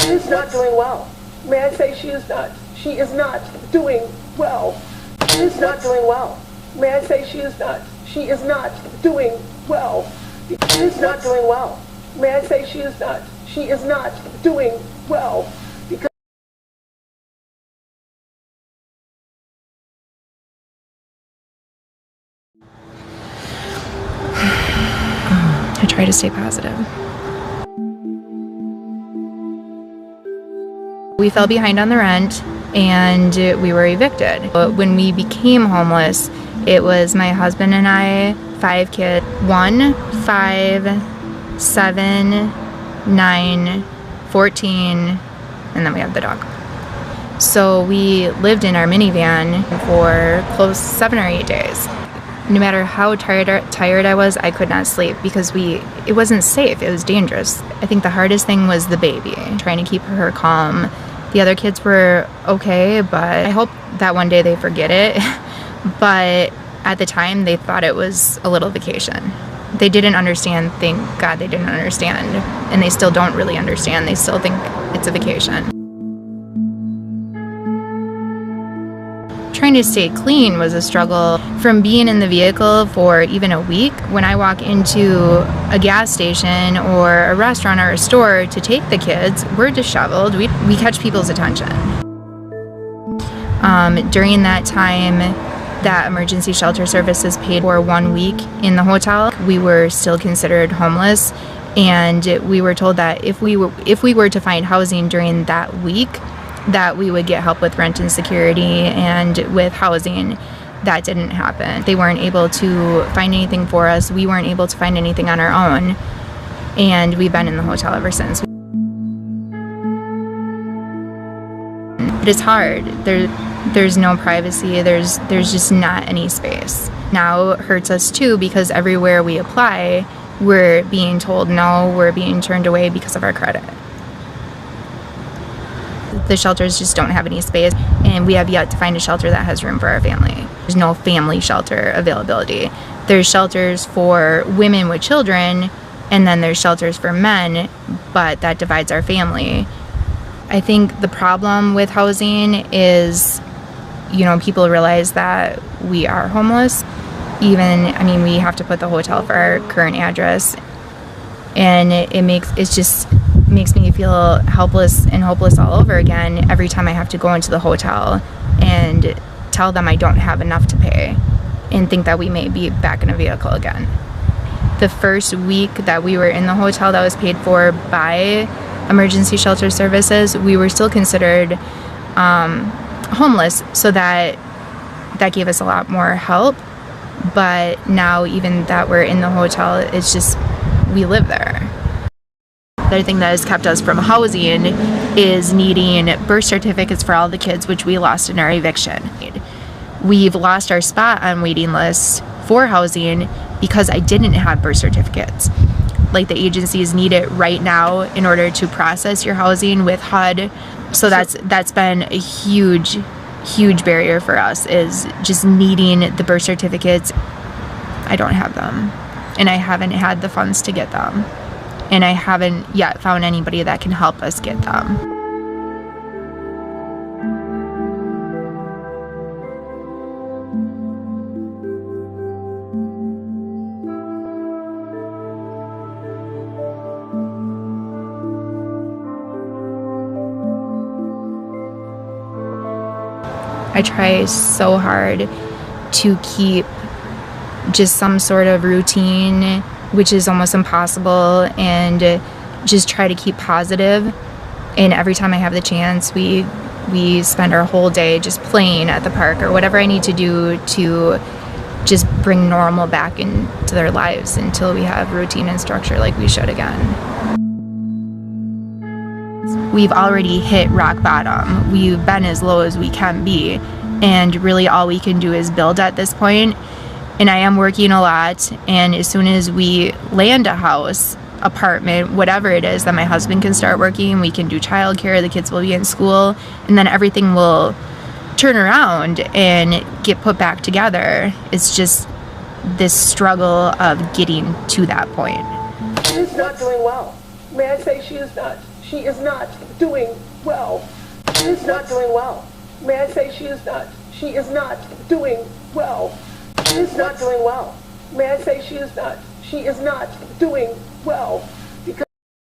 She is not doing well. May I say she is not? She is not doing well. She is not doing well. May I say she is not? She is not doing well. She is not doing well. May I say she is not? She is not doing well. Because I try to stay positive. We fell behind on the rent and we were evicted. But when we became homeless, it was my husband and I, 5 kids, 1, 5, 7, 9, 14, and then we have the dog. So we lived in our minivan for close 7 or 8 days. No matter how tired I was, I could not sleep because it wasn't safe, it was dangerous. I think the hardest thing was the baby, trying to keep her calm. The other kids were okay, but I hope that one day they forget it. But at the time, they thought it was a little vacation. They didn't understand, thank God they didn't understand. And they still don't really understand, they still think it's a vacation. Trying to stay clean was a struggle. From being in the vehicle for even a week, when I walk into a gas station or a restaurant or a store to take the kids, we're disheveled. We catch people's attention. During that time, that emergency shelter services paid for 1 week in the hotel. We were still considered homeless, and we were told that if we were to find housing during that week, that we would get help with rent and security and with housing. That didn't happen. They weren't able to find anything for us. We weren't able to find anything on our own. And we've been in the hotel ever since. But it's hard. There's no privacy. There's just not any space. Now it hurts us too because everywhere we apply, we're being told no, we're being turned away because of our credit. The shelters just don't have any space, and we have yet to find a shelter that has room for our family. There's no family shelter availability. There's shelters for women with children, and then there's shelters for men, but that divides our family. I think the problem with housing is, people realize that we are homeless. We have to put the hotel for our current address, and it makes me feel helpless and hopeless all over again every time I have to go into the hotel and tell them I don't have enough to pay and think that we may be back in a vehicle again. The first week that we were in the hotel that was paid for by emergency shelter services, we were still considered homeless, so that gave us a lot more help. But now, even that we're in the hotel, it's just, we live there. The other thing that has kept us from housing is needing birth certificates for all the kids, which we lost in our eviction. We've lost our spot on waiting lists for housing because I didn't have birth certificates. Like, the agencies need it right now in order to process your housing with HUD. So that's been a huge barrier for us, is just needing the birth certificates. I don't have them, and I haven't had the funds to get them. And I haven't yet found anybody that can help us get them. I try so hard to keep just some sort of routine, which is almost impossible, and just try to keep positive. And every time I have the chance, we spend our whole day just playing at the park or whatever I need to do to just bring normal back into their lives until we have routine and structure like we should again. We've already hit rock bottom. We've been as low as we can be, and really all we can do is build at this point. And I am working a lot, and as soon as we land a house, apartment, whatever it is, that my husband can start working, we can do childcare, the kids will be in school, and then everything will turn around and get put back together. It's just this struggle of getting to that point. She is not doing well. May I say she is not? She is not doing well. She is not doing well. May I say she is not? She is not doing well. She is not doing well. May I say she is not? She is not doing well.